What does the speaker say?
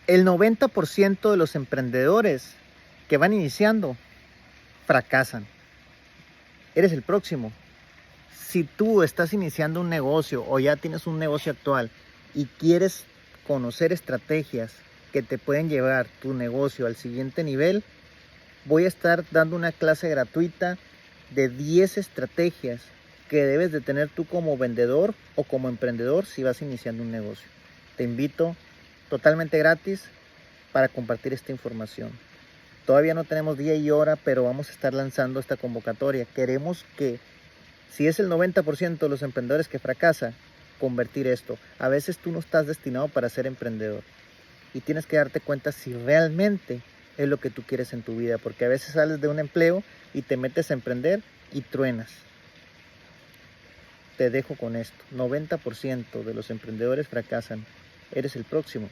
El 90% de los emprendedores que van iniciando fracasan. Eres el próximo. Si tú estás iniciando un negocio o ya tienes un negocio actual y quieres conocer estrategias que te pueden llevar tu negocio al siguiente nivel, voy a estar dando una clase gratuita de 10 estrategias que debes de tener tú como vendedor o como emprendedor si vas iniciando un negocio. Te invito totalmente gratis para compartir esta información. Todavía no tenemos día y hora, pero vamos a estar lanzando esta convocatoria. Queremos que, si es el 90% de los emprendedores que fracasan, convertir esto. A veces tú no estás destinado para ser emprendedor y tienes que darte cuenta si realmente es lo que tú quieres en tu vida, porque a veces sales de un empleo y te metes a emprender y truenas. Te dejo con esto: 90% de los emprendedores fracasan. Eres el próximo.